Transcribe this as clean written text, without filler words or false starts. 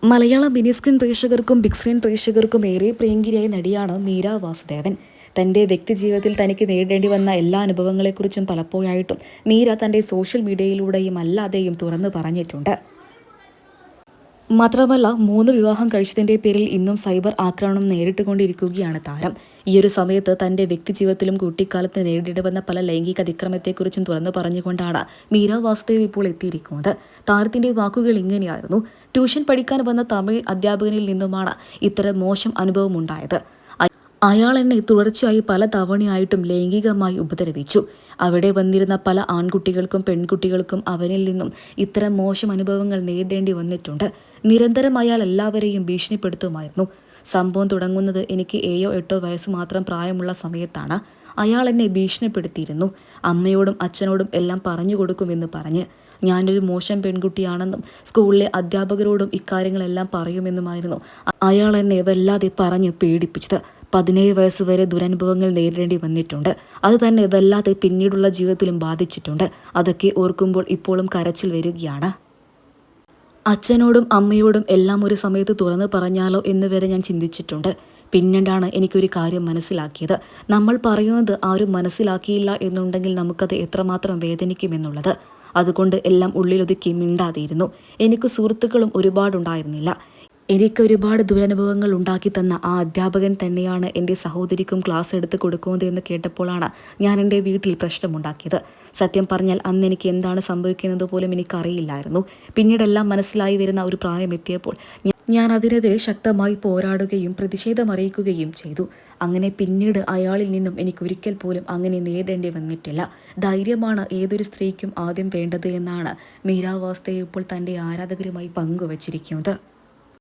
മലയാള mini screen പ്രേക്ഷകർക്കും big screen പ്രേക്ഷകർക്കും ഏറെ പ്രിയങ്കരിയായ നടിയാണ് മീര വാസുദേവൻ. തൻ്റെ വ്യക്തിജീവിതത്തിൽ തനിക്ക് നേരിടേണ്ടി വന്ന എല്ലാ അനുഭവങ്ങളെക്കുറിച്ചും പലപ്പോഴായിട്ടും മീര തൻ്റെ സോഷ്യൽ മീഡിയയിലൂടെയും അല്ലാതെയും തുറന്നു പറഞ്ഞിട്ടുണ്ട്. മാത്രമല്ല 3 വിവാഹം കഴിച്ചതിൻ്റെ പേരിൽ ഇന്നും സൈബർ ആക്രമണം നേരിട്ടുകൊണ്ടിരിക്കുകയാണ് താരം. ഈയൊരു സമയത്ത് തൻ്റെ വ്യക്തിജീവിതത്തിലും കുട്ടിക്കാലത്ത് നേരിടേണ്ടി വന്ന പല ലൈംഗിക അതിക്രമത്തെക്കുറിച്ചും തുറന്നു പറഞ്ഞുകൊണ്ടാണ് മീര വാസുദേവ് ഇപ്പോൾ എത്തിയിരിക്കുന്നത്. താരത്തിൻ്റെ വാക്കുകൾ ഇങ്ങനെയായിരുന്നു: ട്യൂഷൻ പഠിക്കാൻ വന്ന തമിഴ് അധ്യാപകനിൽ നിന്നുമാണ് ഇത്തരം മോശം അനുഭവം ഉണ്ടായത്. അയാൾ എന്നെ തുടർച്ചയായി പല തവണയായിട്ടും ലൈംഗികമായി ഉപദ്രവിച്ചു. അവിടെ വന്നിരുന്ന പല ആൺകുട്ടികൾക്കും പെൺകുട്ടികൾക്കും അവനിൽ നിന്നും ഇത്തരം മോശം അനുഭവങ്ങൾ നേരിടേണ്ടി വന്നിട്ടുണ്ട്. നിരന്തരം അയാൾ എല്ലാവരെയും ഭീഷണിപ്പെടുത്തുമായിരുന്നു. സംഭവം തുടങ്ങുന്നത് എനിക്ക് 7-8 വയസ്സ് മാത്രം പ്രായമുള്ള സമയത്താണ്. അയാൾ എന്നെ ഭീഷണിപ്പെടുത്തിയിരുന്നു. അമ്മയോടും അച്ഛനോടും എല്ലാം പറഞ്ഞു കൊടുക്കുമെന്ന് പറഞ്ഞ്. ഞാനൊരു മോശം പെൺകുട്ടിയാണെന്നും സ്കൂളിലെ അധ്യാപകരോടും ഇക്കാര്യങ്ങളെല്ലാം പറയുമെന്നുമായിരുന്നു അയാൾ എന്നെ വല്ലാതെ പറഞ്ഞ് പേടിപ്പിച്ചത്. 17 വയസ്സ് വരെ ദുരനുഭവങ്ങൾ നേരിടേണ്ടി വന്നിട്ടുണ്ട്. അത് തന്നെ വല്ലാതെ പിന്നീടുള്ള ജീവിതത്തിലും ബാധിച്ചിട്ടുണ്ട്. അതൊക്കെ ഓർക്കുമ്പോൾ ഇപ്പോഴും കരച്ചിൽ വരികയാണ്. അച്ഛനോടും അമ്മയോടും എല്ലാം ഒരു സമയത്ത് തുറന്നു പറഞ്ഞാലോ എന്ന് വരെ ഞാൻ ചിന്തിച്ചിട്ടുണ്ട്. പിന്നീടാണ് എനിക്കൊരു കാര്യം മനസ്സിലാക്കിയത്. നമ്മൾ പറയുന്നത് ആരും മനസ്സിലാക്കിയില്ല എന്നുണ്ടെങ്കിൽ നമുക്കത് എത്രമാത്രം വേദനിക്കുമെന്നുള്ളത്. അതുകൊണ്ട് എല്ലാം ഉള്ളിലൊതുക്കി മിണ്ടാതിരുന്നു. എനിക്ക് സുഹൃത്തുക്കളും ഒരുപാടുണ്ടായിരുന്നില്ല. എനിക്ക് ഒരുപാട് ദുരനുഭവങ്ങൾ ഉണ്ടാക്കി തന്ന ആ അധ്യാപകൻ തന്നെയാണ് എൻ്റെ സഹോദരിക്കും ക്ലാസ് എടുത്ത് കൊടുക്കുന്നതെന്ന് കേട്ടപ്പോഴാണ് ഞാൻ എൻ്റെ വീട്ടിൽ പ്രശ്നമുണ്ടാക്കിയത്. സത്യം പറഞ്ഞാൽ അന്ന് എനിക്ക് എന്താണ് സംഭവിക്കുന്നത് പോലും എനിക്കറിയില്ലായിരുന്നു. പിന്നീടെല്ലാം മനസ്സിലായി വരുന്ന ഒരു പ്രായം എത്തിയപ്പോൾ ഞാൻ അതിനെതിരെ ശക്തമായി പോരാടുകയും പ്രതിഷേധമറിയിക്കുകയും ചെയ്തു. അങ്ങനെ പിന്നീട് അയാളിൽ നിന്നും എനിക്കൊരിക്കൽ പോലും അങ്ങനെ നേരിടേണ്ടി വന്നിട്ടില്ല. ധൈര്യമാണ് ഏതൊരു സ്ത്രീക്കും ആദ്യം വേണ്ടത് എന്നാണ് മീര വാസുദേവ് ഇപ്പോൾ തൻ്റെ ആരാധകരുമായി പങ്കുവച്ചിരിക്കുന്നത്.